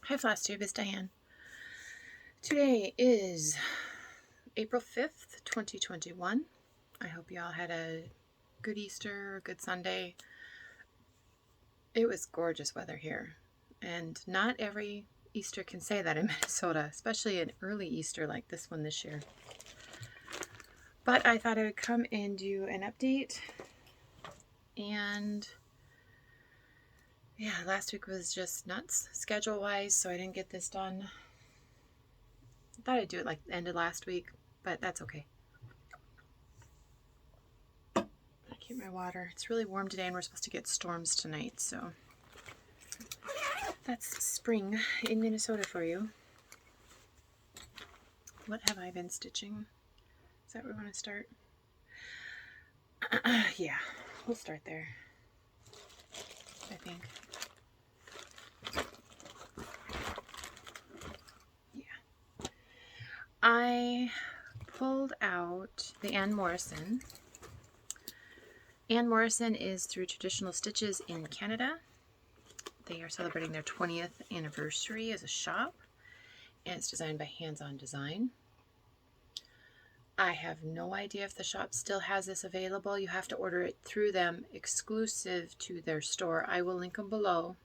Hi Flosstube, it's Diane. Today is April 5th, 2021. I hope you all had a good Easter, good Sunday. It was gorgeous weather here, and not every Easter can say that in Minnesota, especially an early Easter like this one this year. But I thought I would come and do an update, and yeah, last week was just nuts schedule-wise, so I didn't get this done. I thought I'd do it like the end of last week, but that's okay. I keep my water. It's really warm today, and we're supposed to get storms tonight, so that's spring in Minnesota for you. What have I been stitching? Is that where we want to start? Yeah, we'll start there, I think. Yeah. I pulled out the Morison. Morison is through Traditional Stitches in Canada. They are celebrating their 20th anniversary as a shop, and it's designed by Hands On Design. I have no idea if the shop still has this available. You have to order it through them, exclusive to their store. I will link them below.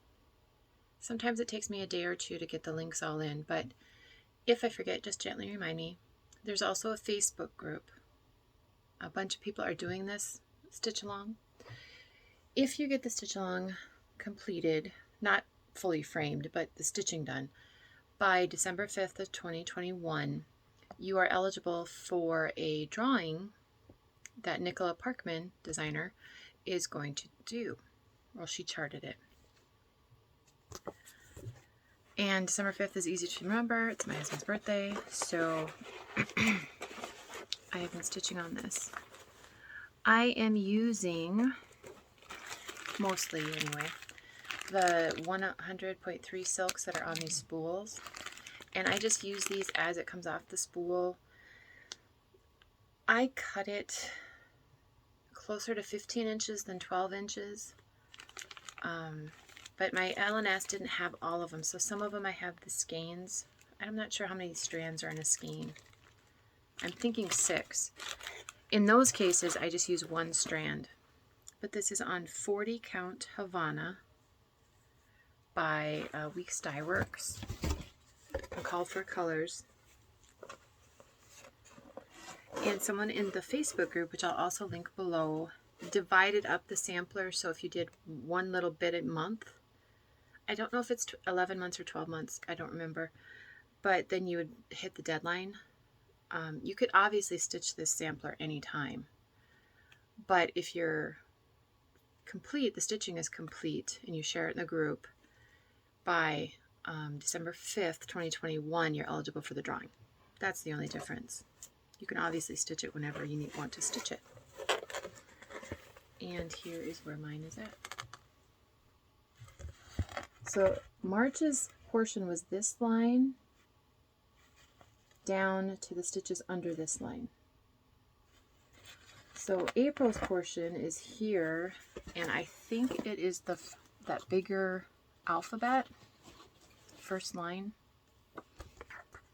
Sometimes it takes me a day or two to get the links all in, but if I forget, just gently remind me. There's also a Facebook group. A bunch of people are doing this stitch along. If you get the stitch along completed, not fully framed, but the stitching done, by December 5th of 2021, you are eligible for a drawing that Nicola Parkman, designer, is going to do. Well, she charted it. And December 5th is easy to remember. It's my husband's birthday, so I have been stitching on this. I am using, mostly anyway, the 100.3 silks that are on these spools. And I just use these as it comes off the spool. I cut it closer to 15 inches than 12 inches. But my L&S didn't have all of them, so some of them I have the skeins. I'm not sure how many strands are in a skein. I'm thinking 6. In those cases, I just use one strand. But this is on 40 count Havana by Stitchworkes. Call for colors. And someone in the Facebook group, which I'll also link below, divided up the sampler, so if you did one little bit a month, I don't know if it's 11 months or 12 months, I don't remember, but then you would hit the deadline. You could obviously stitch this sampler anytime, but if you're complete, the stitching is complete, and you share it in the group, by December 5th, 2021, you're eligible for the drawing. That's the only difference. You can obviously stitch it whenever you want to stitch it. And here is where mine is at. So March's portion was this line down to the stitches under this line. So April's portion is here, and I think it is that bigger alphabet, first line.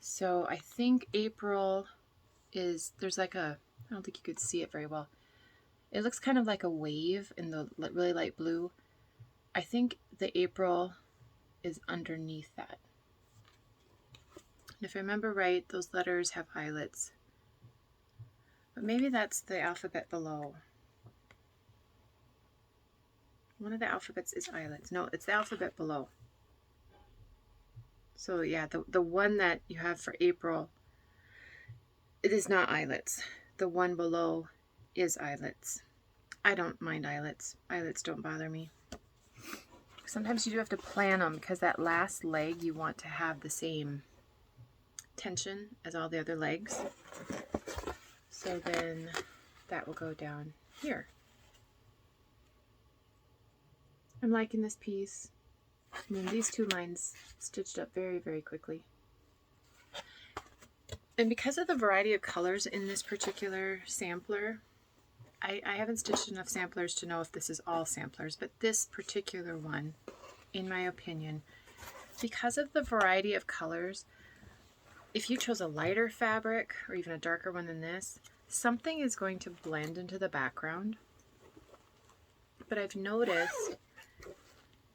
So I think April is, there's like a, I don't think you could see it very well. It looks kind of like a wave in the really light blue. I think the April is underneath that. And if I remember right, those letters have eyelets. But maybe that's the alphabet below. One of the alphabets is eyelets. No, it's the alphabet below. So yeah, the one that you have for April, it is not eyelets. The one below is eyelets. I don't mind eyelets. Eyelets don't bother me. Sometimes you do have to plan them because that last leg you want to have the same tension as all the other legs. So then that will go down here. I'm liking this piece. I mean, these two lines stitched up very, very quickly. And because of the variety of colors in this particular sampler, I haven't stitched enough samplers to know if this is all samplers, but this particular one, in my opinion, because of the variety of colors, if you chose a lighter fabric or even a darker one than this, something is going to blend into the background. But I've noticed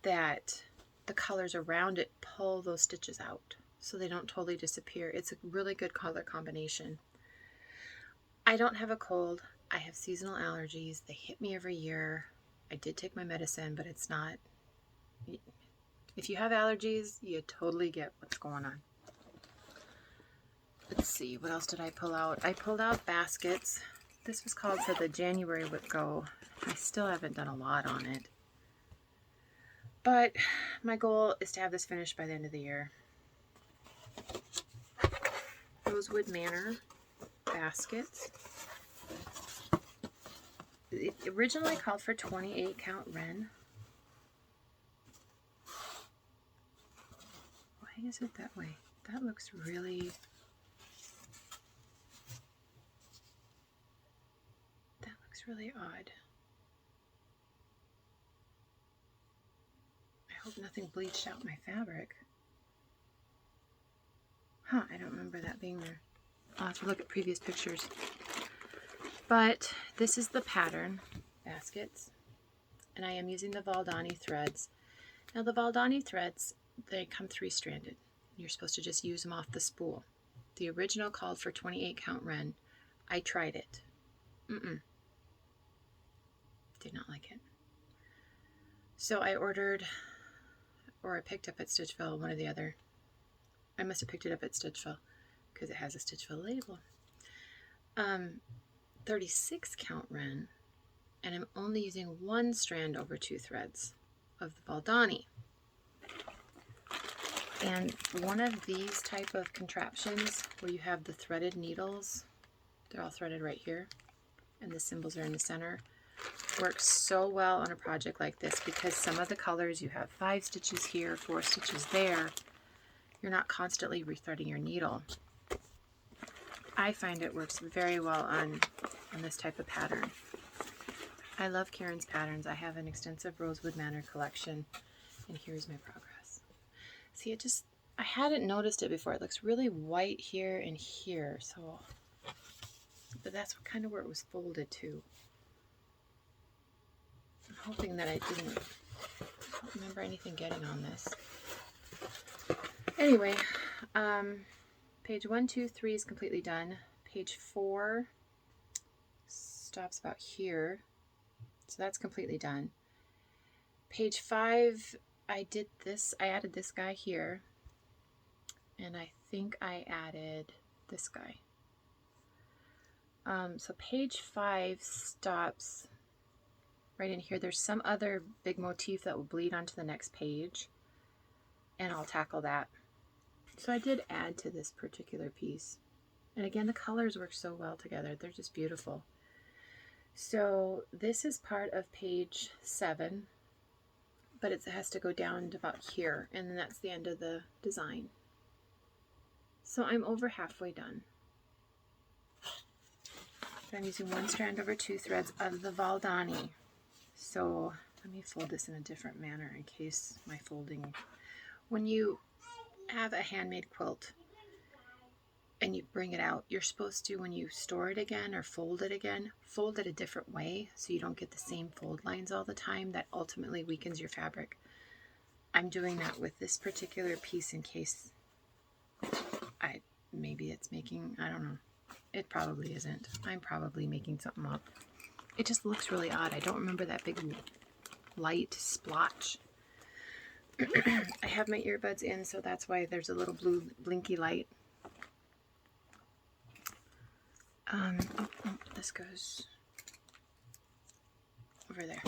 that the colors around it pull those stitches out so they don't totally disappear. It's a really good color combination. I don't have a cold. I have seasonal allergies. They hit me every year. I did take my medicine, but it's not... If you have allergies, you totally get what's going on. Let's see, what else did I pull out? I pulled out baskets. This was called for the January Whip Go. I still haven't done a lot on it. But my goal is to have this finished by the end of the year. Rosewood Manor baskets. It originally called for 28 count Wren. Why is it that way? That looks really... That looks really odd. I hope nothing bleached out my fabric. Huh, I don't remember that being there. I'll have to look at previous pictures. But this is the pattern, baskets, and I am using the Valdani threads. Now the Valdani threads, they come 3-stranded. You're supposed to just use them off the spool. The original called for 28 count Wren. I tried it. Did not like it. So I ordered, or I picked up at Stitchville, one or the other. I must have picked it up at Stitchville because it has a Stitchville label. 36 count Wren, and I'm only using 1 strand over 2 threads of the Valdani. And one of these type of contraptions where you have the threaded needles, they're all threaded right here, and the symbols are in the center, works so well on a project like this because some of the colors you have 5 stitches here, 4 stitches there. You're not constantly rethreading your needle. I find it works very well on this type of pattern. I love Karen's patterns. I have an extensive Rosewood Manor collection, and here's my progress. See, I hadn't noticed it before. It looks really white here and here, so, but that's kind of where it was folded to. I'm hoping that I don't remember anything getting on this. Anyway, page 1, 2, 3 is completely done. Page 4 stops about here, so that's completely done. Page 5, I added this guy here, and I think I added this guy. So page 5 stops right in here. There's some other big motif that will bleed onto the next page, and I'll tackle that. So I did add to this particular piece. And again, the colors work so well together. They're just beautiful. So this is part of page 7, but it has to go down to about here, and then that's the end of the design. So I'm over halfway done. I'm using 1 strand over 2 threads of the Valdani. So let me fold this in a different manner in case my folding... When you have a handmade quilt and you bring it out, you're supposed to, when you store it again or fold it again, fold it a different way so you don't get the same fold lines all the time. That ultimately weakens your fabric. I'm doing that with this particular piece in case maybe it's making, I don't know. It probably isn't. I'm probably making something up. It just looks really odd. I don't remember that big light splotch. I have my earbuds in, so that's why there's a little blue blinky light. This goes over there.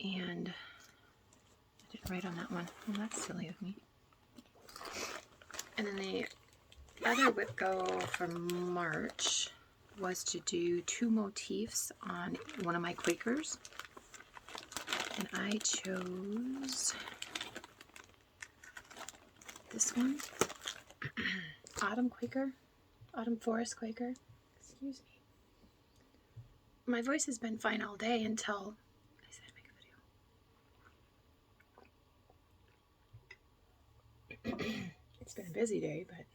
And I didn't write on that one. Well, that's silly of me. And then the other whip go for March was to do 2 motifs on one of my Quakers. And I chose this one, Autumn Forest Quaker. Excuse me. My voice has been fine all day until I said make It's been a busy day, but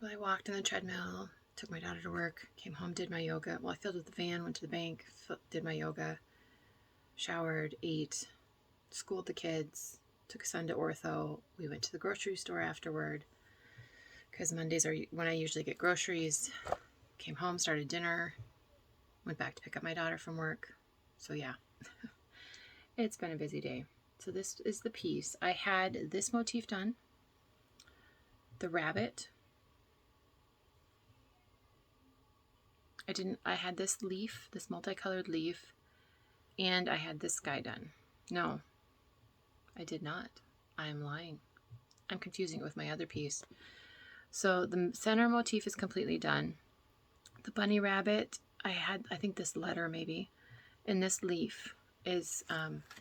I walked on the treadmill, took my daughter to work, came home, did my yoga. Well, I filled up the van, went to the bank, did my yoga, showered, ate, schooled the kids, took a son to ortho. We went to the grocery store afterward because Mondays are when I usually get groceries. Came home, started dinner, went back to pick up my daughter from work. So yeah, it's been a busy day. So this is the piece. I had this motif done, the rabbit. I had this leaf, this multicolored leaf, and I had this guy done. No, I did not. I am lying. I'm confusing it with my other piece. So the center motif is completely done. The bunny rabbit, I think this letter maybe, and this leaf is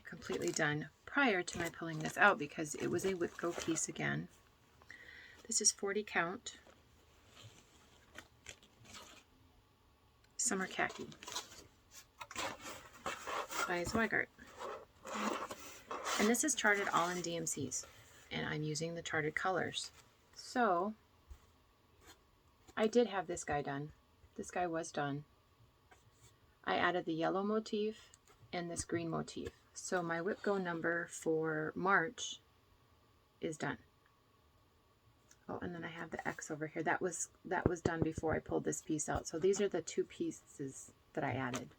completely done prior to my pulling this out because it was a Whitco piece again. This is 40 count. Summer Khaki by Zweigart. And this is charted all in DMCs, and I'm using the charted colors. So I did have this guy done. This guy was done. I added the yellow motif and this green motif. So my Whipco number for March is done. Oh, and then I have the X over here. That was done before I pulled this piece out. So these are the two pieces that I added.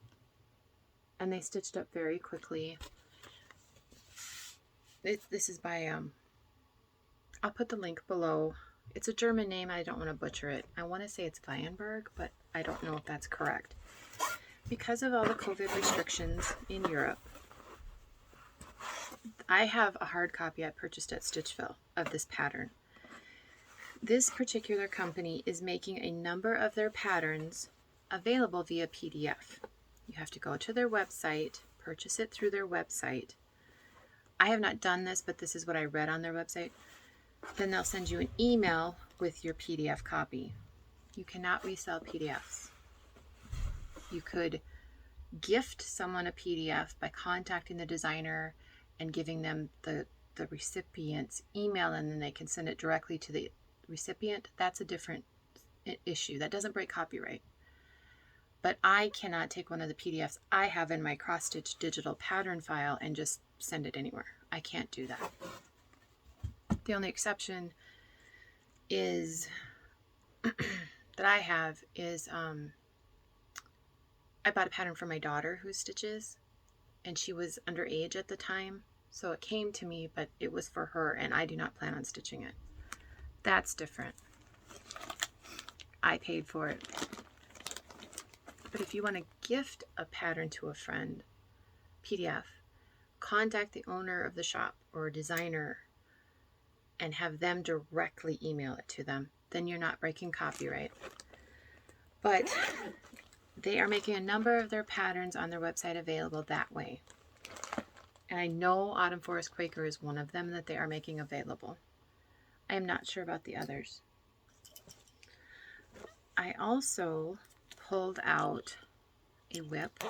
And they stitched up very quickly. This is by, I'll put the link below. It's a German name. I don't want to butcher it. I want to say it's Wiehenburg, but I don't know if that's correct. Because of all the COVID restrictions in Europe, I have a hard copy I purchased at Stitchville of this pattern. This particular company is making a number of their patterns available via PDF. You have to go to their website, purchase it through their website. I have not done this, but this is what I read on their website. Then they'll send you an email with your PDF copy. You cannot resell PDFs. You could gift someone a PDF by contacting the designer and giving them the recipient's email, and then they can send it directly to the recipient. That's a different issue. That doesn't break copyright. But I cannot take one of the PDFs I have in my cross-stitch digital pattern file and just send it anywhere. I can't do that. The only exception is that I have is I bought a pattern for my daughter who stitches, and she was underage at the time, so it came to me, but it was for her, and I do not plan on stitching it. That's different. I paid for it. But if you want to gift a pattern to a friend, PDF, contact the owner of the shop or designer and have them directly email it to them. Then you're not breaking copyright. But they are making a number of their patterns on their website available that way. And I know Autumn Forest Quaker is one of them that they are making available. I am not sure about the others. I also pulled out a whip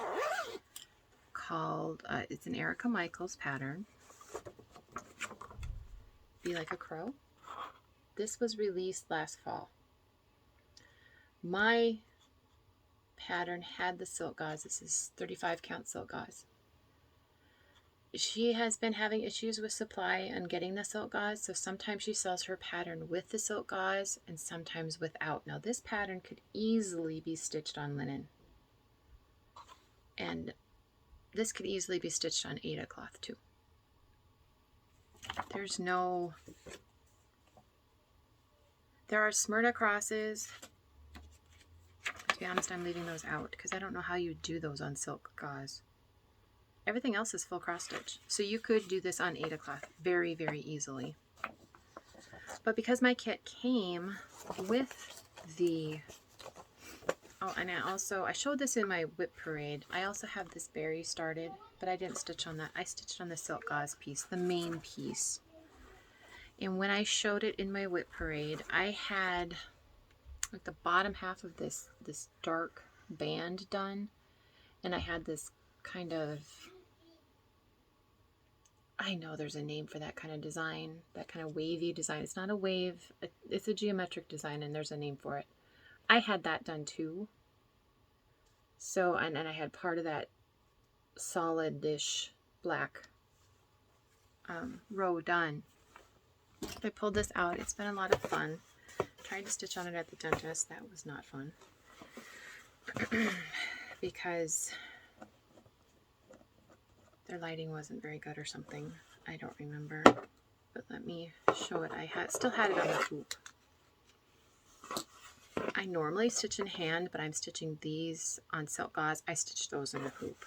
called, it's an Erica Michaels pattern. Be Like a Crow. This was released last fall. My pattern had the silk gauze. This is 35 count silk gauze. She has been having issues with supply and getting the silk gauze, so sometimes she sells her pattern with the silk gauze and sometimes without. Now this pattern could easily be stitched on linen, and this could easily be stitched on Aida cloth too. There are Smyrna crosses. To be honest, I'm leaving those out because I don't know how you do those on silk gauze. Everything else is full cross stitch. So you could do this on Aida cloth very, very easily. But because my kit came with the, oh, and I showed this in my whip parade. I also have this berry started, but I didn't stitch on that. I stitched on the silk gauze piece, the main piece. And when I showed it in my whip parade, I had like the bottom half of this dark band done. And I had this kind of, I know there's a name for that kind of design, that kind of wavy design. It's not a wave, it's a geometric design, and there's a name for it. I had that done too. So, and I had part of that solid-ish black row done. I pulled this out. It's been a lot of fun. Tried to stitch on it at the dentist. That was not fun. Because their lighting wasn't very good or something. I don't remember. But let me show it. I still had it on the hoop. I normally stitch in hand, but I'm stitching these on silk gauze. I stitched those in a hoop.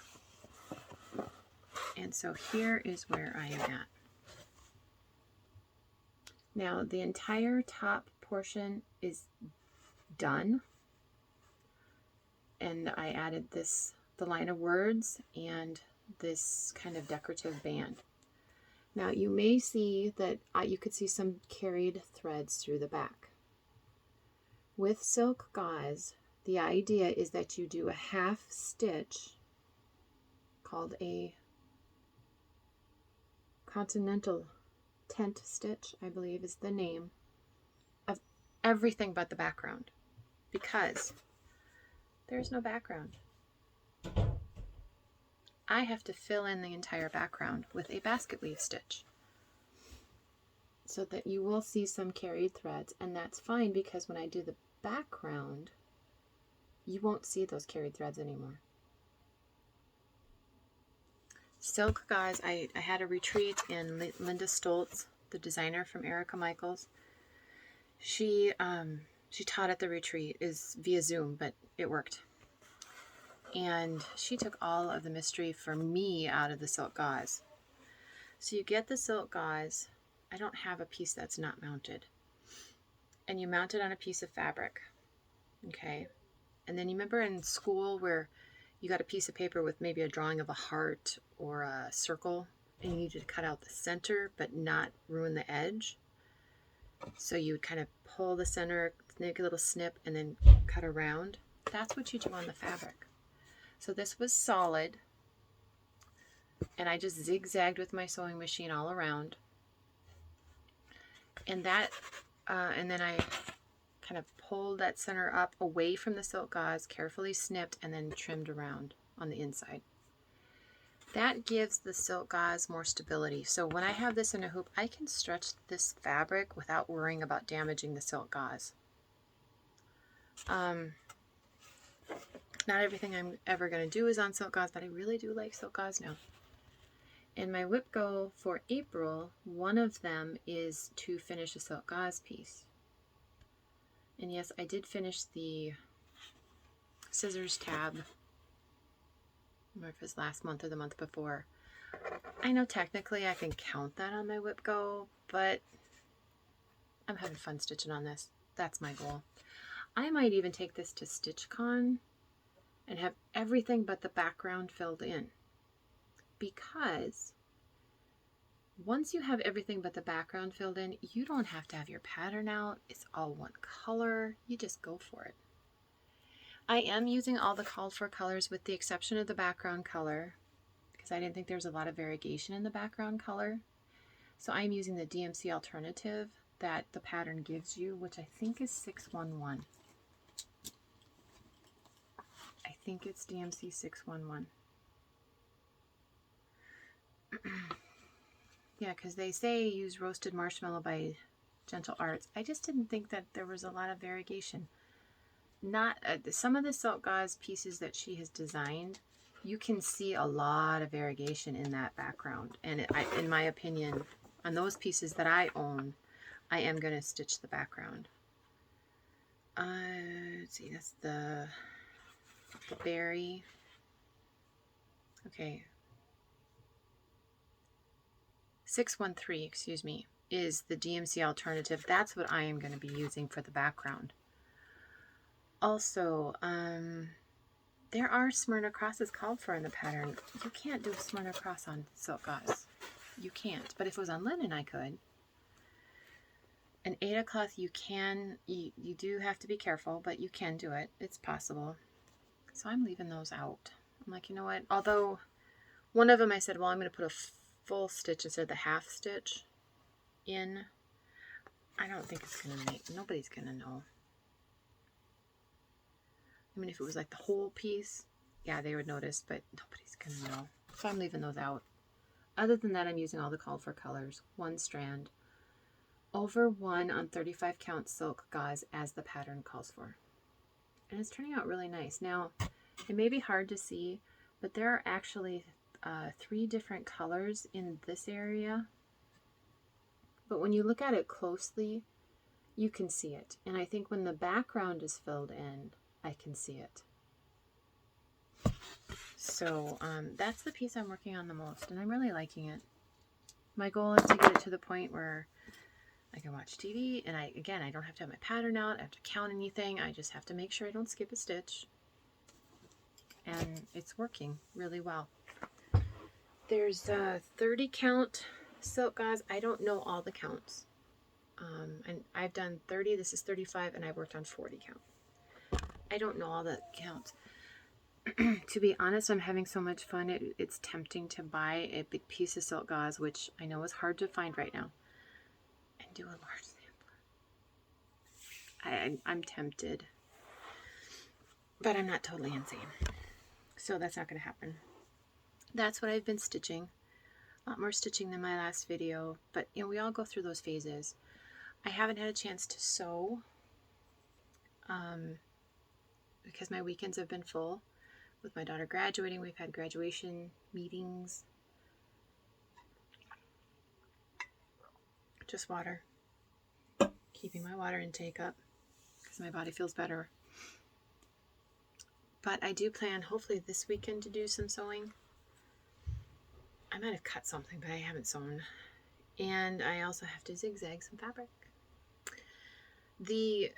And so here is where I am at. Now the entire top portion is done. And I added the line of words and this kind of decorative band. Now you may see that you could see some carried threads through the back. With silk gauze, the idea is that you do a half stitch called a Continental tent stitch, I believe is the name, of everything but the background, because there's no background. I have to fill in the entire background with a basket weave stitch, so that you will see some carried threads, and that's fine because when I do the background, you won't see those carried threads anymore. Silk gauze, I had a retreat in Linda Stoltz, the designer from Erica Michaels. She taught at the retreat, is via Zoom, but it worked. And she took all of the mystery for me out of the silk gauze. So you get the silk gauze. I don't have a piece that's not mounted. And you mount it on a piece of fabric. Okay. And then you remember in school where you got a piece of paper with maybe a drawing of a heart or a circle, and you needed to cut out the center but not ruin the edge. So you would kind of pull the center, make a little snip, and then cut around. That's what you do on the fabric. So this was solid, and I just zigzagged with my sewing machine all around. And that, and then I kind of pulled that center up away from the silk gauze, carefully snipped, and then trimmed around on the inside. That gives the silk gauze more stability. So when I have this in a hoop, I can stretch this fabric without worrying about damaging the silk gauze. Not everything I'm ever going to do is on silk gauze, but I really do like silk gauze now. And my whip goal for April, one of them is to finish a silk gauze piece. And yes, I did finish the scissors tab. I don't remember if it was last month or the month before. I know technically I can count that on my whip go, but I'm having fun stitching on this. That's my goal. I might even take this to StitchCon and have everything but the background filled in. Because once you have everything but the background filled in, you don't have to have your pattern out. It's all one color. You just go for it. I am using all the called for colors with the exception of the background color, because I didn't think there was a lot of variegation in the background color. So I'm using the DMC alternative that the pattern gives you, which I think is 611. I think it's DMC 611. Yeah, because they say use Roasted Marshmallow by Gentle Arts. I just didn't think that there was a lot of variegation. Not some of the silk gauze pieces that she has designed, you can see a lot of variegation in that background. And in my opinion, on those pieces that I own, I am going to stitch the background. Let's see, that's the berry. Okay. 613, excuse me, is the DMC alternative. That's what I am going to be using for the background. Also, there are Smyrna crosses called for in the pattern. You can't do a Smyrna cross on silk gauze. You can't. But if it was on linen, I could. An Aida cloth, you can. You do have to be careful, but you can do it. It's possible. So I'm leaving those out. I'm like, you know what? Although one of them I said, well, I'm going to put a full stitch instead of the half stitch in. I don't think it's going to make, nobody's going to know. I mean, if it was like the whole piece, yeah, they would notice, but nobody's going to know. So I'm leaving those out. Other than that, I'm using all the called for colors. 1 strand. Over 1 on 35 count silk gauze as the pattern calls for. And it's turning out really nice. Now, it may be hard to see, but there are actually 3 different colors in this area. But when you look at it closely, you can see it. And I think when the background is filled in, I can see it. So that's the piece I'm working on the most, and I'm really liking it. My goal is to get it to the point where I can watch TV, and I don't have to have my pattern out, I have to count anything, I just have to make sure I don't skip a stitch. And it's working really well. There's 30 count silk gauze. I don't know all the counts. And I've done 30, this is 35, and I've worked on 40 count. I don't know all the counts. To be honest, I'm having so much fun. It's tempting to buy a big piece of silk gauze, which I know is hard to find right now, and do a large sampler. I'm tempted, but I'm not totally insane. So that's not going to happen. That's what I've been stitching. A lot more stitching than my last video, but you know, we all go through those phases. I haven't had a chance to sew because my weekends have been full. With my daughter graduating, we've had graduation meetings. Just water. Keeping my water intake up because my body feels better. But I do plan, hopefully this weekend, to do some sewing. I might have cut something, but I haven't sewn. And I also have to zigzag some fabric. The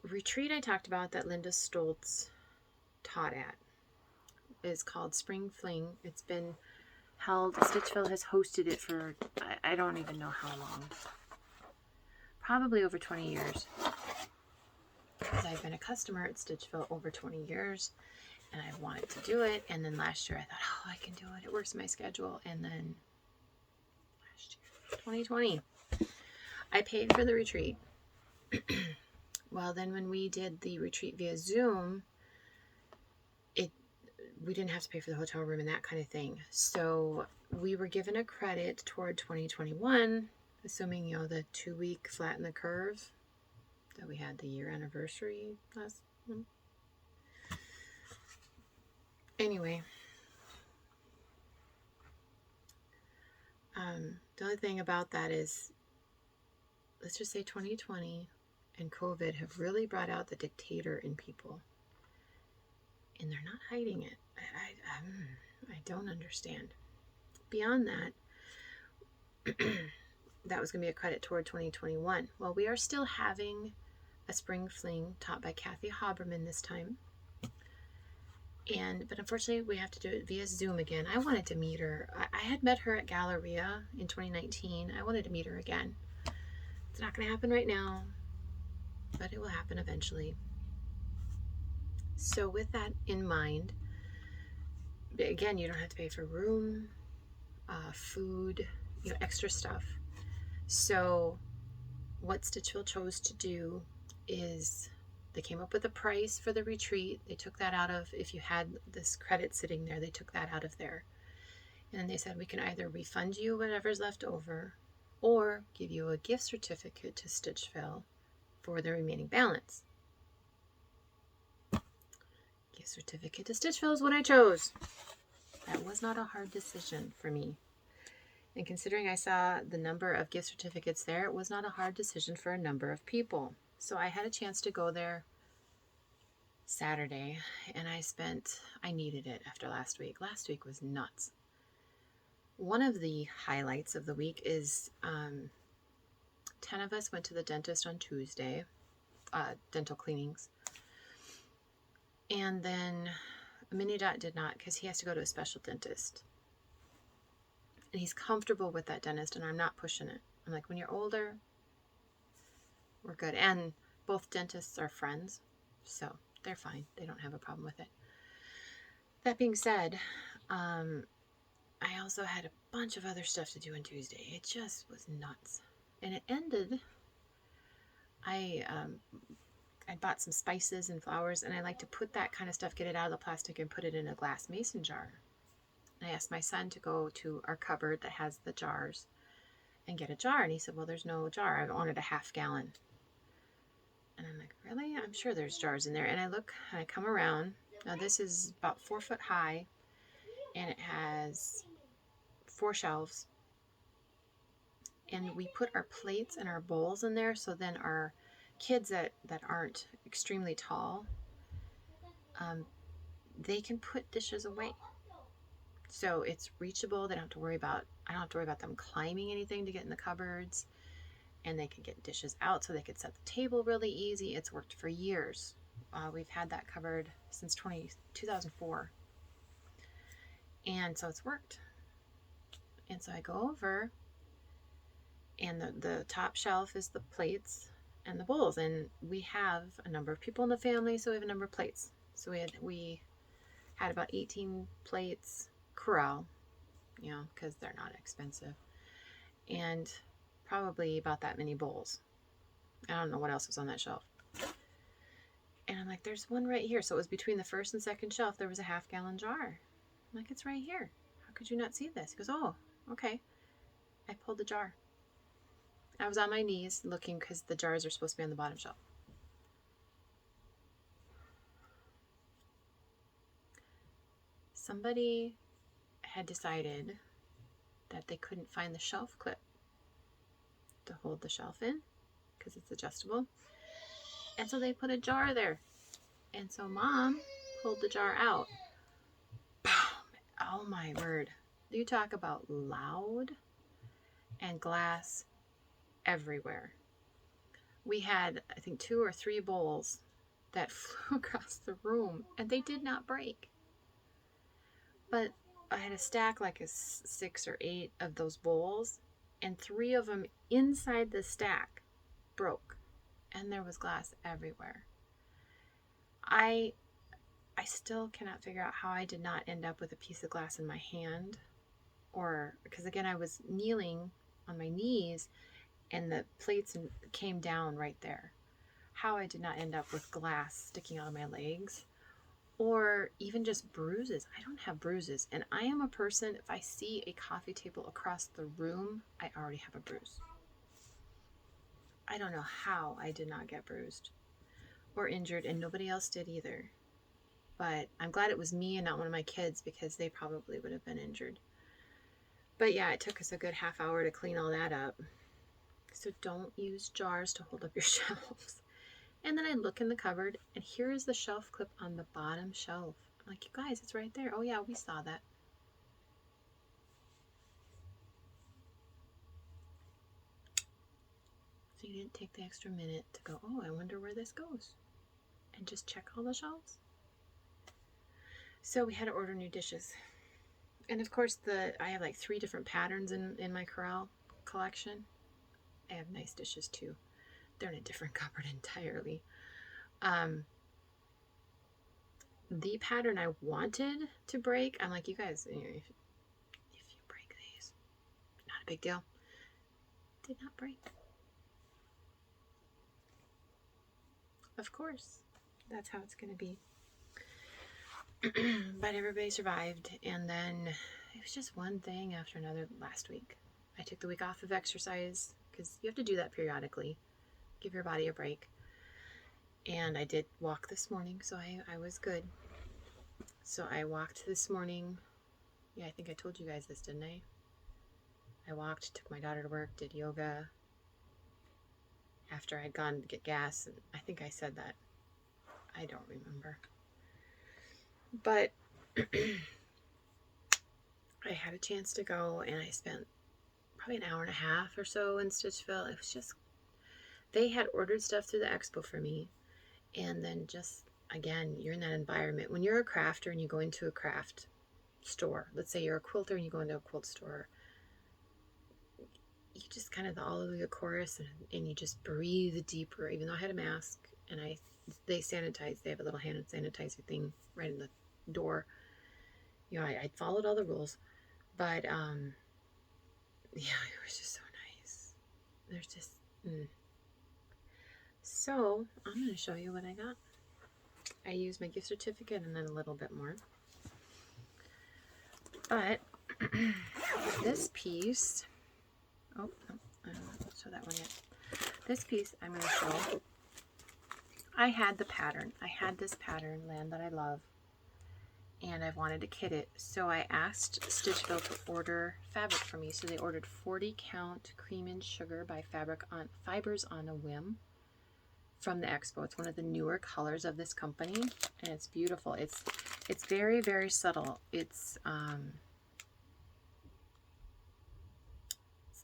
retreat I talked about that Linda Stoltz taught at is called Spring Fling. It's been held, Stitchville has hosted it for, I don't even know how long. Probably over 20 years. Because I've been a customer at Stitchville over 20 years, and I wanted to do it. And then last year I thought, oh, I can do it. It works in my schedule. And then last year, 2020, I paid for the retreat. Well, then when we did the retreat via Zoom, we didn't have to pay for the hotel room and that kind of thing. So we were given a credit toward 2021, assuming, you know, the 2-week flatten the curve that we had the year anniversary last month. Anyway, the only thing about that is, let's just say 2020 and COVID have really brought out the dictator in people. And they're not hiding it. I don't understand. Beyond that, that was going to be a credit toward 2021. Well, we are still having a spring fling taught by Kathy Haberman this time. But unfortunately, we have to do it via Zoom again. I wanted to meet her. I had met her at Galleria in 2019. I wanted to meet her again. It's not going to happen right now, but it will happen eventually. So with that in mind, again, you don't have to pay for room, food, you know, extra stuff. So what Stitchville chose to do is they came up with a price for the retreat. They took that out of, if you had this credit sitting there, they took that out of there. And then they said, we can either refund you whatever's left over or give you a gift certificate to Stitchville for the remaining balance. Gift certificate to Stitchville is what I chose. That was not a hard decision for me. And considering I saw the number of gift certificates there, it was not a hard decision for a number of people. So I had a chance to go there Saturday, and I needed it after last week. Last week was nuts. One of the highlights of the week is 10 of us went to the dentist on Tuesday, dental cleanings. And then Mini Dot did not, because he has to go to a special dentist. And he's comfortable with that dentist, and I'm not pushing it. I'm like, when you're older, we're good. And both dentists are friends, so they're fine. They don't have a problem with it. That being said, I also had a bunch of other stuff to do on Tuesday. It just was nuts. And it ended, I bought some spices and flowers, and I like to put that kind of stuff, get it out of the plastic and put it in a glass mason jar. I asked my son to go to our cupboard that has the jars and get a jar. And he said, well, there's no jar. I wanted a half-gallon. And I'm like, really? I'm sure there's jars in there. And I look, and I come around. Now, this is about 4 foot high, and it has 4 shelves. And we put our plates and our bowls in there, so then our kids that aren't extremely tall, they can put dishes away. So it's reachable. They don't have to worry about, I don't have to worry about them climbing anything to get in the cupboards. And they can get dishes out, so they could set the table really easy. It's worked for years. We've had that cupboard since 2004. And so it's worked. And so I go over, and the top shelf is the plates and the bowls. And we have a number of people in the family, so we have a number of plates. So we had about 18 plates, Corral, you know, because they're not expensive. And probably about that many bowls. I don't know what else was on that shelf. And I'm like, there's one right here. So it was between the first and second shelf. There was a half-gallon jar. I'm like, it's right here. How could you not see this? He goes, oh, okay. I pulled the jar. I was on my knees looking because the jars are supposed to be on the bottom shelf. Somebody had decided that they couldn't find the shelf clip to hold the shelf in because it's adjustable. And so they put a jar there. And so Mom pulled the jar out. Oh my word. You talk about loud, and glass everywhere. We had, I think, 2 or 3 bowls that flew across the room, and they did not break. But I had a stack like a 6 or 8 of those bowls, and 3 of them inside the stack broke, and there was glass everywhere. I still cannot figure out how I did not end up with a piece of glass in my hand, or because again I was kneeling on my knees and the plates came down right there. How I did not end up with glass sticking out of my legs, or even just bruises. I don't have bruises, and I am a person, if I see a coffee table across the room, I already have a bruise. I don't know how I did not get bruised or injured, and nobody else did either. But I'm glad it was me and not one of my kids, because they probably would have been injured. But yeah, it took us a good half hour to clean all that up. So don't use jars to hold up your shelves. And then I look in the cupboard, and here is the shelf clip on the bottom shelf. I'm like, you guys, it's right there. Oh yeah, we saw that. So you didn't take the extra minute to go, oh, I wonder where this goes, and just check all the shelves. So we had to order new dishes. And of course, I have like 3 different patterns in my Corral collection. I have nice dishes too. They're in a different cupboard entirely. The pattern I wanted to break, I'm like, you guys, if you break these, not a big deal. Did not break. Of course, that's how it's going to be. But everybody survived, and then it was just one thing after another last week. I took the week off of exercise, because you have to do that periodically. Give your body a break. And I did walk this morning, so I was good. So I walked this morning. Yeah, I think I told you guys this, didn't I? I walked, took my daughter to work, did yoga. After I'd gone to get gas, and I think I said that. I don't remember. But I had a chance to go, and I spent probably an hour and a half or so in Stitchville. It was just, they had ordered stuff through the expo for me. And then just, again, you're in that environment. When you're a crafter and you go into a craft store, let's say you're a quilter and you go into a quilt store, you just kind of all over the chorus, and you just breathe deeper. Even though I had a mask, and they sanitize, they have a little hand sanitizer thing right in the door. You know, I followed all the rules, But, yeah, it was just so nice. There's just, So, I'm going to show you what I got. I used my gift certificate and then a little bit more. But, this piece, oh, no, I don't show that one yet. This piece I'm going to show. I had the pattern. I had this pattern, Land That I Love, and I wanted to kit it. So I asked Stitchville to order fabric for me. So they ordered 40 count cream and sugar by Fibers on a Whim from the Expo. It's one of the newer colors of this company, and it's beautiful. It's very, very subtle. It's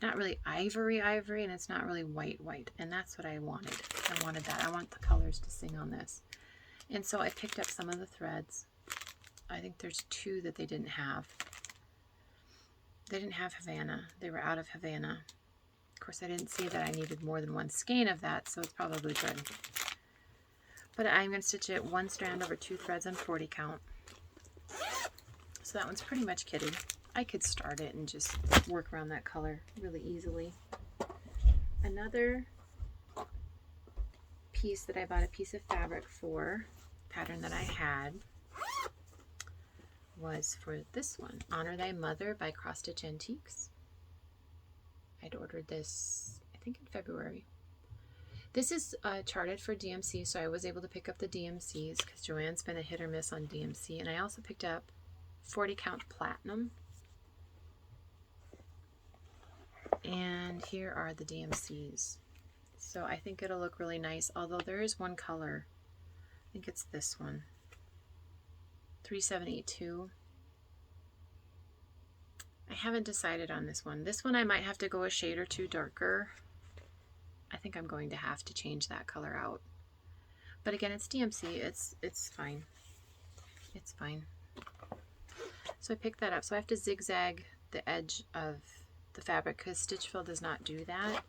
not really ivory, and it's not really white, and that's what I wanted. I wanted that. I want the colors to sing on this. And so I picked up some of the threads. I think there's 2 that they didn't have. They didn't have Havana. They were out of Havana. Of course, I didn't see that I needed more than 1 skein of that, so it's probably good. But I'm going to stitch it 1 strand over 2 threads on 40 count. So that one's pretty much kitted. I could start it and just work around that color really easily. Another piece that I bought a piece of fabric for, pattern that I had, was for this one, Honor Thy Mother by Cross Stitch Antiques. I'd ordered this, I think, in February. This is charted for DMC, so I was able to pick up the DMCs because Joanne's been a hit or miss on DMC. And I also picked up 40 count platinum. And here are the DMCs. So I think it'll look really nice, although there is one color. I think it's this one. 3782. I haven't decided on this one. This one I might have to go a shade or 2 darker. I think I'm going to have to change that color out. But again, it's DMC. It's fine. It's fine. So I picked that up. So I have to zigzag the edge of the fabric because Stitchville does not do that.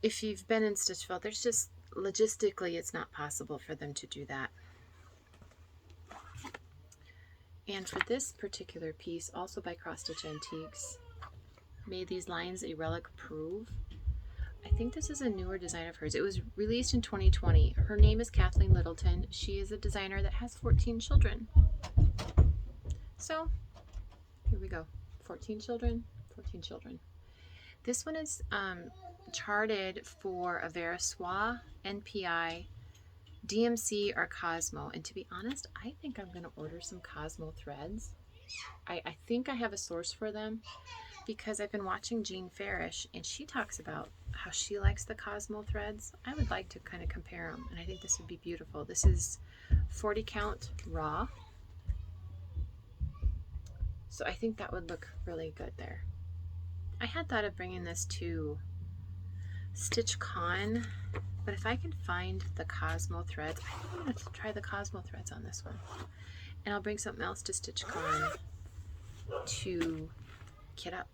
If you've been in Stitchville, there's just logistically it's not possible for them to do that. And for this particular piece, also by Cross Stitch Antiques, made these lines a relic prove. I think this is a newer design of hers. It was released in 2020. Her name is Kathleen Littleton. She is a designer that has 14 children. So here we go. 14 children, 14 children. This one is charted for a Veriswa, NPI, DMC, or Cosmo. And to be honest, I think I'm going to order some Cosmo threads. I think I have a source for them because I've been watching Jean Farish and she talks about how she likes the Cosmo threads. I would like to kind of compare them, and I think this would be beautiful. This is 40 count raw. So I think that would look really good there. I had thought of bringing this to StitchCon, but if I can find the Cosmo threads, I think I'm going to try the Cosmo threads on this one. And I'll bring something else to StitchCon to kit up.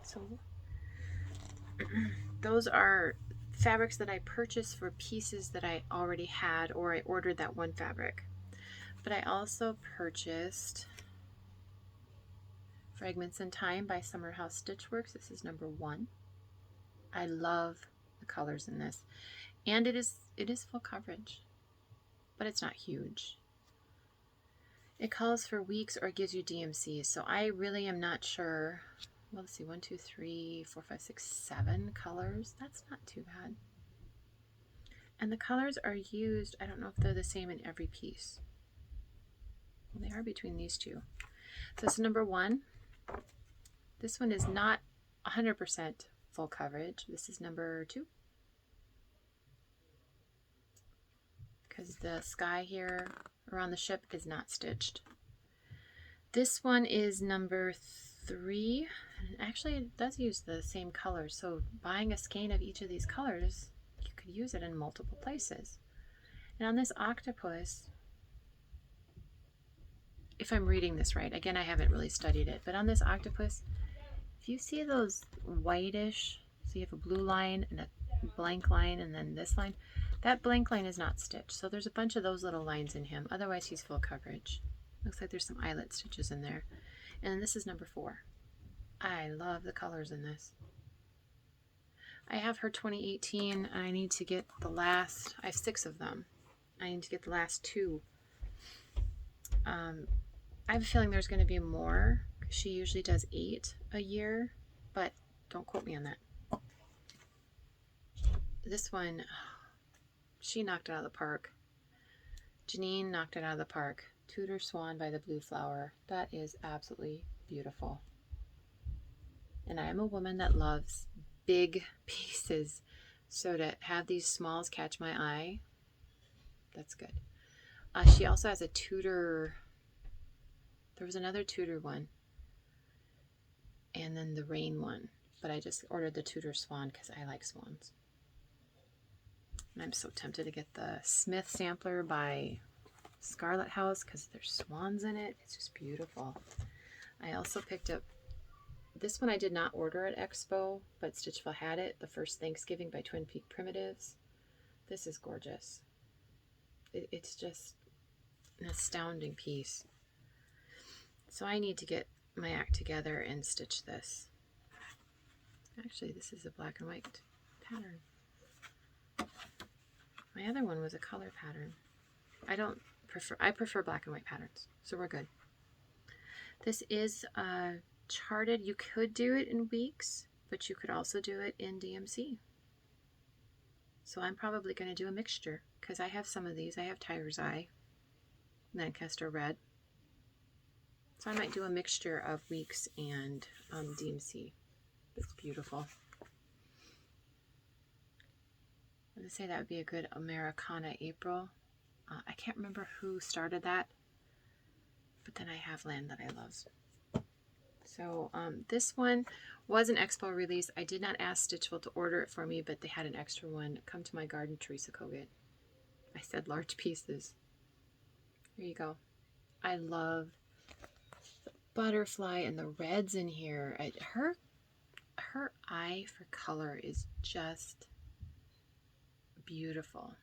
So those are fabrics that I purchased for pieces that I already had, or I ordered that one fabric. But I also purchased Fragments in Time by Summer House Stitchworks. This is number 1. I love the colors in this. And it is full coverage, but it's not huge. It calls for weeks or gives you DMC, so I really am not sure. Well, let's see, 1, 2, 3, 4, 5, 6, 7 colors. That's not too bad. And the colors are used, I don't know if they're the same in every piece. Well, they are between these two. So this is number 1. This one is not 100% full coverage. This is number 2. Because the sky here around the ship is not stitched. This one is number 3. And actually, it does use the same color. So buying a skein of each of these colors, you could use it in multiple places. And on this Octopus, if I'm reading this right, again, I haven't really studied it, but on this Octopus, if you see those whitish, so you have a blue line and a blank line and then this line, that blank line is not stitched. So there's a bunch of those little lines in him. Otherwise, he's full coverage. Looks like there's some eyelet stitches in there. And then this is number 4. I love the colors in this. I have her 2018. I need to get the last, I have 6 of them. I need to get the last 2. I have a feeling there's going to be more. She usually does 8 a year, but don't quote me on that. This one, she knocked it out of the park. Janine knocked it out of the park. Tudor Swan by the Blue Flower. That is absolutely beautiful. And I am a woman that loves big pieces. So to have these smalls catch my eye, that's good. She also has a Tudor, there was another Tudor one. And then the Rain one. But I just ordered the Tudor Swan because I like swans. And I'm so tempted to get the Smith sampler by Scarlet House because there's swans in it. It's just beautiful. I also picked up this one. I did not order at Expo, but Stitchville had it. The First Thanksgiving by Twin Peak Primitives. This is gorgeous. It's just an astounding piece. So I need to get my act together and stitch this. Actually, this is a black and white pattern. My other one was a color pattern. I prefer black and white patterns, so we're good. This is charted. You could do it in weeks, but you could also do it in DMC. So I'm probably going to do a mixture because I have some of these. I have Tiger's Eye, Lancaster Red. So I might do a mixture of weeks and DMC. It's beautiful. I would say that would be a good Americana April. I can't remember who started that, but then I have Land that I love. So this one was an Expo release. I did not ask Stitchville to order it for me, but they had an extra one. Come to my garden, Teresa Kogut. I said large pieces. There you go. I love the butterfly and the reds in here. Her eye for color is just beautiful.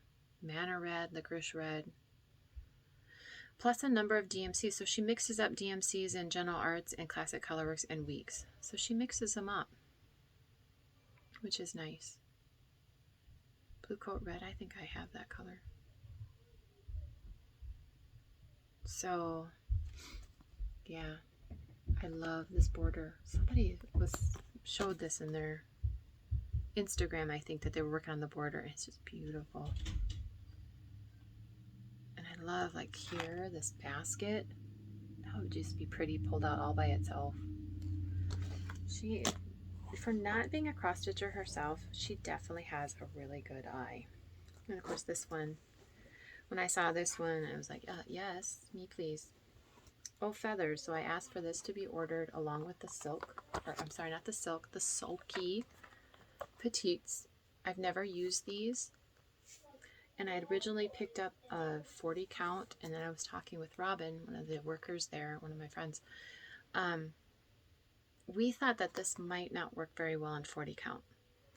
Manor red, licorice red, plus a number of DMCs. So she mixes up DMCs and General Arts and Classic Colorworks and Weeks. So she mixes them up, which is nice. Blue Coat Red, I think I have that color. So yeah, I love this border. Somebody showed this in their Instagram, I think, that they were working on the border. It's just beautiful. And I love, like here, this basket. That would just be pretty pulled out all by itself. She, for not being a cross stitcher herself, she definitely has a really good eye. And of course this one, when I saw this one, I was like, yes, me please. Oh, feathers. So I asked for this to be ordered along with the silk, or I'm sorry, not the silk, the sulky petites. I've never used these. And I had originally picked up a 40 count, and then I was talking with Robin, one of the workers there, one of my friends. We thought that this might not work very well on 40 count.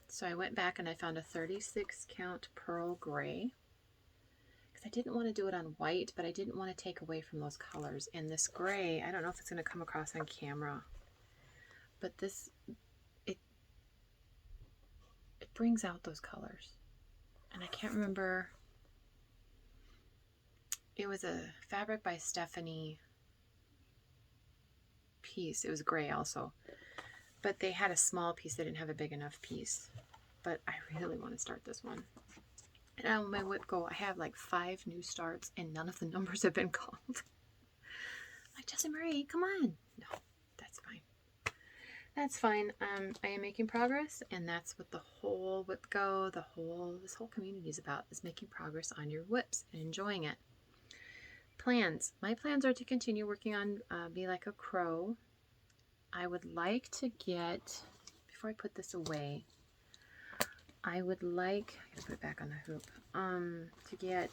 So I went back and I found a 36 count pearl gray. Because I didn't want to do it on white, but I didn't want to take away from those colors. And this gray, I don't know if it's going to come across on camera, but this, it brings out those colors. And I can't remember. It was a fabric by Stephanie piece. It was gray also. But they had a small piece. They didn't have a big enough piece. But I really want to start this one. And on my whip go, I have like 5 new starts and none of the numbers have been called. Like, Jessie Marie, come on. No, that's fine. That's fine. I am making progress, and that's what the whole whip go, this whole community is about, is making progress on your whips and enjoying it. Plans. My plans are to continue working on Be Like a Crow. I would like to get, before I put this away, I would like, I gotta put it back on the hoop, to get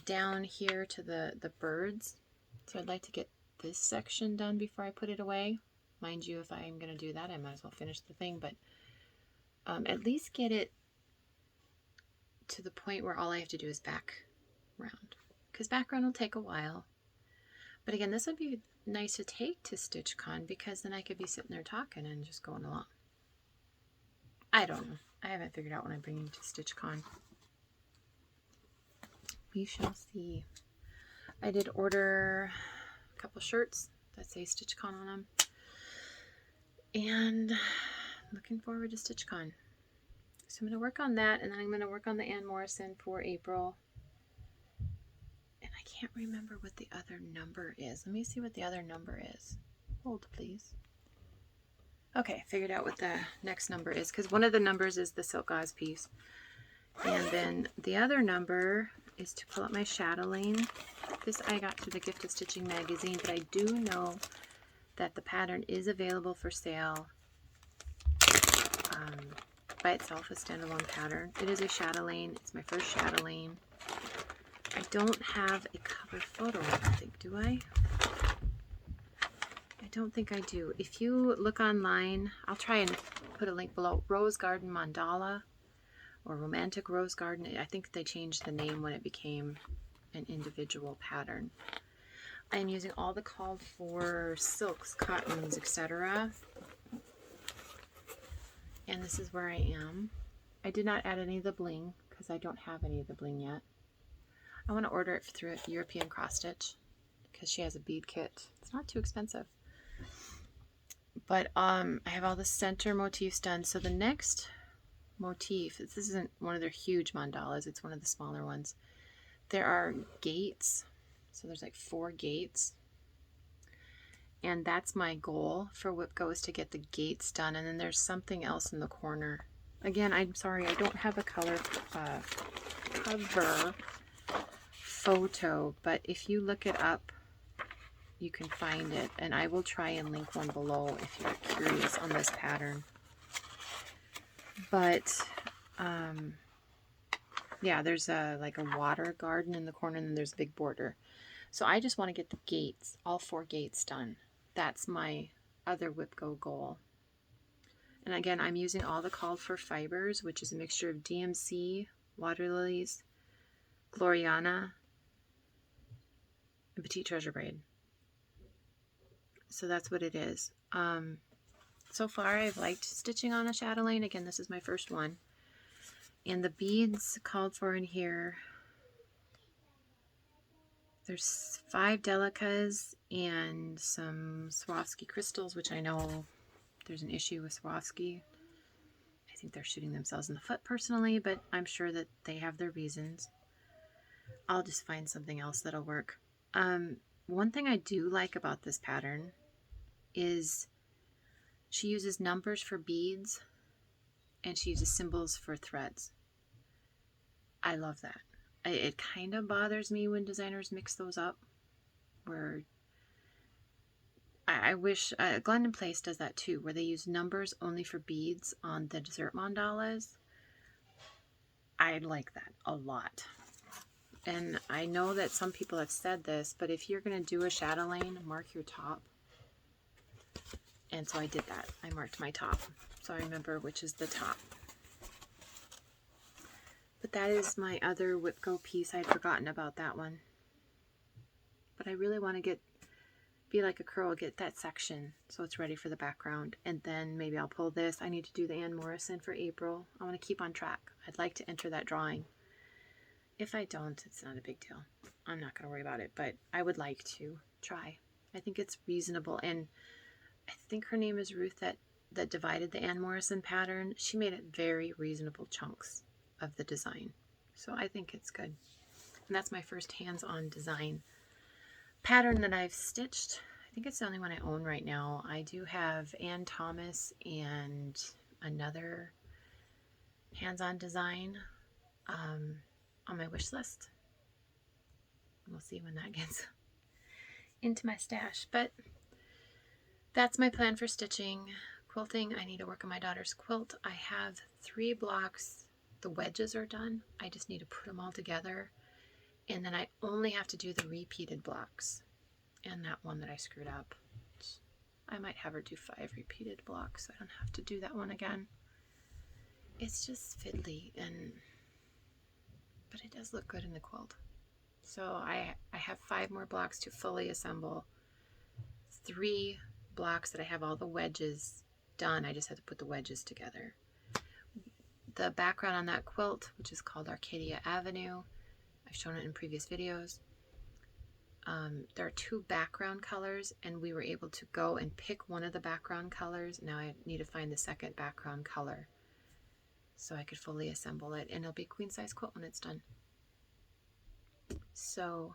down here to the birds. So I'd like to get this section done before I put it away. Mind you, if I'm going to do that, I might as well finish the thing, but at least get it to the point where all I have to do is back round. because background will take a while. But again, this would be nice to take to StitchCon because then I could be sitting there talking and just going along. I don't know. I haven't figured out what I'm bringing to StitchCon. We shall see. I did order a couple shirts that say StitchCon on them. And looking forward to StitchCon. So I'm going to work on that, and then I'm going to work on the Ann Morison for April. And I can't remember what the other number is. Let me see what the other number is. Hold, please. Okay, figured out what the next number is, because one of the numbers is the silk gauze piece. And then the other number is to pull up my chatelaine. This I got through the Gift of Stitching magazine, but I do know that the pattern is available for sale by itself, a standalone pattern. It is a chatelaine. It's my first chatelaine. I don't have a cover photo, I don't think, do I? I don't think I do. If you look online, I'll try and put a link below. Rose Garden Mandala or Romantic Rose Garden. I think they changed the name when it became an individual pattern. I'm using all the called for silks, cottons, etc. And this is where I am. I did not add any of the bling because I don't have any of the bling yet. I want to order it through a European cross stitch because she has a bead kit. It's not too expensive. But I have all the center motifs done. So the next motif, this isn't one of their huge mandalas, it's one of the smaller ones. There are gates. So there's like 4 gates. And that's my goal for WhipGo, is to get the gates done. And then there's something else in the corner. Again, I'm sorry, I don't have a color cover photo, but if you look it up, you can find it. And I will try and link one below if you're curious on this pattern. But, yeah, there's like a water garden in the corner, and then there's a big border. So I just want to get the gates, all 4 gates done. That's my other WhipGo goal. And again, I'm using all the called for fibers, which is a mixture of DMC, water lilies, Gloriana, and Petite Treasure Braid. So that's what it is. So far, I've liked stitching on a chatelaine. Again, this is my first one. And the beads called for in here, there's 5 delicas and some Swarovski crystals, which I know there's an issue with Swarovski. I think they're shooting themselves in the foot personally, but I'm sure that they have their reasons. I'll just find something else that'll work. One thing I do like about this pattern is she uses numbers for beads and she uses symbols for threads. I love that. It kind of bothers me when designers mix those up, where I wish Glendon Place does that too, where they use numbers only for beads on the dessert mandalas. I like that a lot. And I know that some people have said this, but if you're going to do a chatelaine, mark your top. And so I did that. I marked my top, so I remember which is the top. But that is my other WhipGo piece. I'd forgotten about that one. But I really want to be like a curl, get that section so it's ready for the background. And then maybe I'll pull this. I need to do the Ann Morison for April. I want to keep on track. I'd like to enter that drawing. If I don't, it's not a big deal. I'm not going to worry about it, but I would like to try. I think it's reasonable. And I think her name is Ruth that divided the Ann Morison pattern. She made it very reasonable chunks of the design. So I think it's good. And that's my first hands-on design pattern that I've stitched. I think it's the only one I own right now. I do have Ann Thomas and another hands-on design on my wish list. We'll see when that gets into my stash. But that's my plan for stitching. Quilting, I need to work on my daughter's quilt. I have 3 blocks. The wedges are done. I just need to put them all together. And then I only have to do the repeated blocks. And that one that I screwed up. I might have her do 5 repeated blocks, so I don't have to do that one again. It's just fiddly, but it does look good in the quilt. So I have 5 more blocks to fully assemble. 3 blocks that I have all the wedges done. I just have to put the wedges together. The background on that quilt, which is called Arcadia Avenue, I've shown it in previous videos. There are 2 background colors, and we were able to go and pick one of the background colors. Now I need to find the second background color so I could fully assemble it, and it'll be a queen size quilt when it's done. So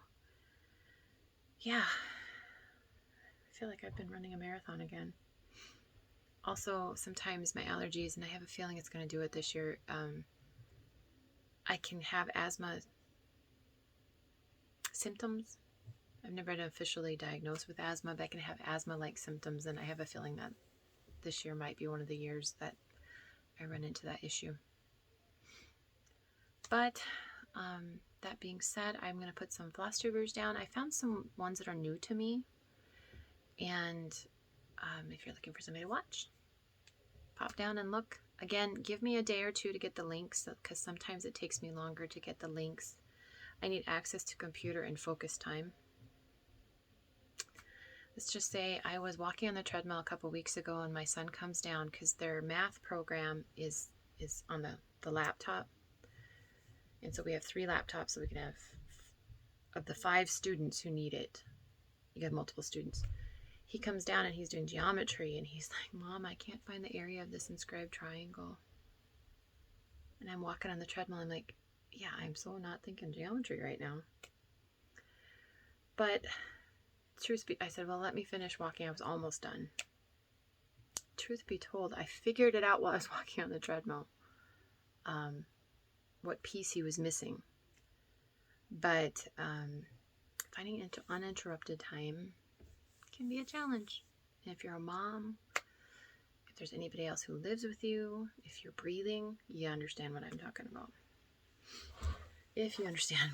yeah, I feel like I've been running a marathon again. Also, sometimes my allergies, and I have a feeling it's going to do it this year, I can have asthma symptoms. I've never been officially diagnosed with asthma, but I can have asthma-like symptoms, and I have a feeling that this year might be one of the years that I run into that issue. But that being said, I'm going to put some floss tubers down. I found some ones that are new to me, and if you're looking for somebody to watch, pop down and look. Again, give me a day or 2 to get the links, because sometimes it takes me longer to get the links. I need access to computer and focus time. Let's just say I was walking on the treadmill a couple weeks ago, and my son comes down because their math program is on the laptop. And so we have 3 laptops, so we can have, of the 5 students who need it, you have multiple students. He comes down and he's doing geometry, and he's like, Mom, I can't find the area of this inscribed triangle. And I'm walking on the treadmill. I'm like, yeah, I'm so not thinking geometry right now. But truth be, I said, well, let me finish walking. I was almost done. Truth be told, I figured it out while I was walking on the treadmill, what piece he was missing. But finding uninterrupted time can be a challenge. And if you're a mom, if there's anybody else who lives with you, if you're breathing, you understand what I'm talking about. If you understand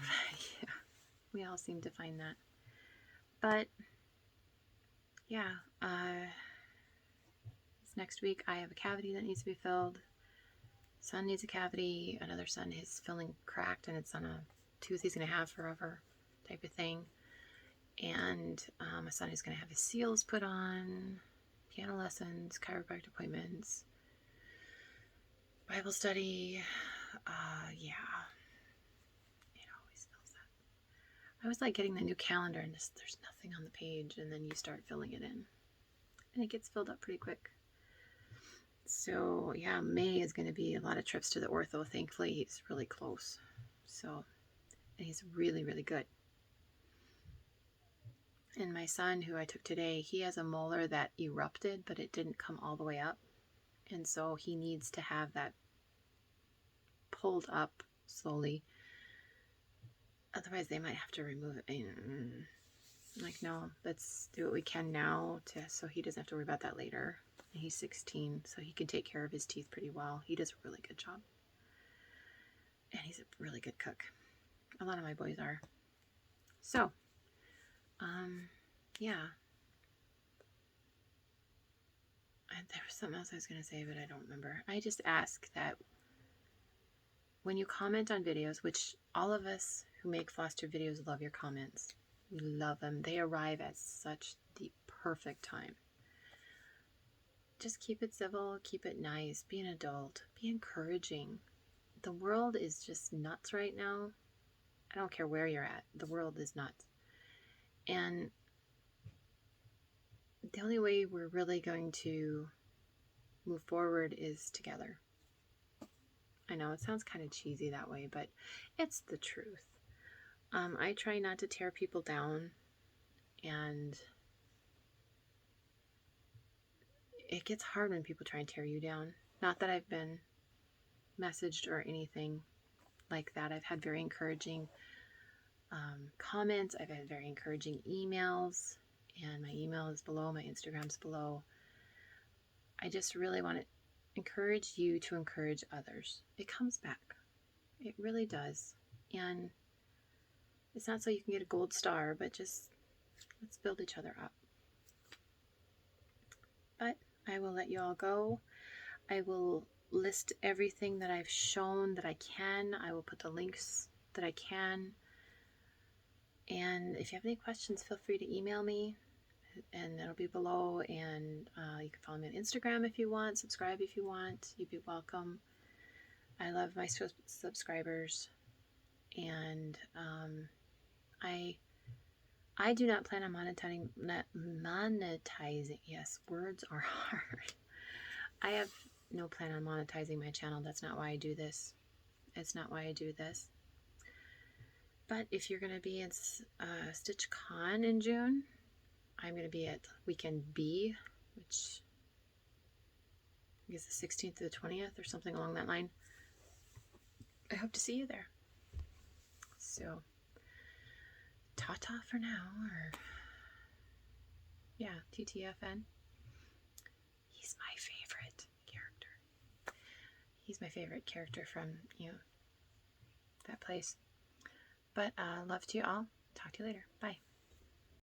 yeah, we all seem to find that. But yeah, this next week I have a cavity that needs to be filled. Son needs a cavity. Another son, his filling cracked, and it's on a tooth he's going to have forever type of thing. And my son is going to have his seals put on, piano lessons, chiropractic appointments, Bible study. Yeah, it always feels that. I was like getting the new calendar, and there's nothing on the page, and then you start filling it in, and it gets filled up pretty quick. So yeah, May is going to be a lot of trips to the ortho. Thankfully, he's really close. So, and he's really, really good. And my son, who I took today, he has a molar that erupted, but it didn't come all the way up. And so he needs to have that pulled up slowly. Otherwise, they might have to remove it. Like, no, let's do what we can now so he doesn't have to worry about that later. And he's 16, so he can take care of his teeth pretty well. He does a really good job. And he's a really good cook. A lot of my boys are. So, yeah. There was something else I was going to say, but I don't remember. I just ask that when you comment on videos, which all of us who make floss tube videos love your comments. We love them. They arrive at such the perfect time. Just keep it civil, keep it nice, be an adult, be encouraging. The world is just nuts right now. I don't care where you're at. The world is nuts. And the only way we're really going to move forward is together. I know it sounds kind of cheesy that way, but it's the truth. I try not to tear people down, and it gets hard when people try and tear you down. Not that I've been messaged or anything like that. I've had very encouraging comments. I've had very encouraging emails, and my email is below, my Instagram's below. I just really want to encourage you to encourage others. It comes back. It really does. And it's not so you can get a gold star, but just let's build each other up. But I will let you all go. I will list everything that I've shown that I can. I will put the links that I can. And if you have any questions, feel free to email me, and it'll be below. And you can follow me on Instagram if you want, subscribe if you want. You'd be welcome. I love my subscribers, and I do not plan on monetizing. Yes, words are hard. I have no plan on monetizing my channel. That's not why I do this. It's not why I do this. But if you're going to be in StitchCon in June, I'm going to be at Weekend B, which I guess the 16th to the 20th or something along that line. I hope to see you there. So, ta-ta for now, or yeah, TTFN. He's my favorite character. He's my favorite character from, that place. But love to you all. Talk to you later. Bye.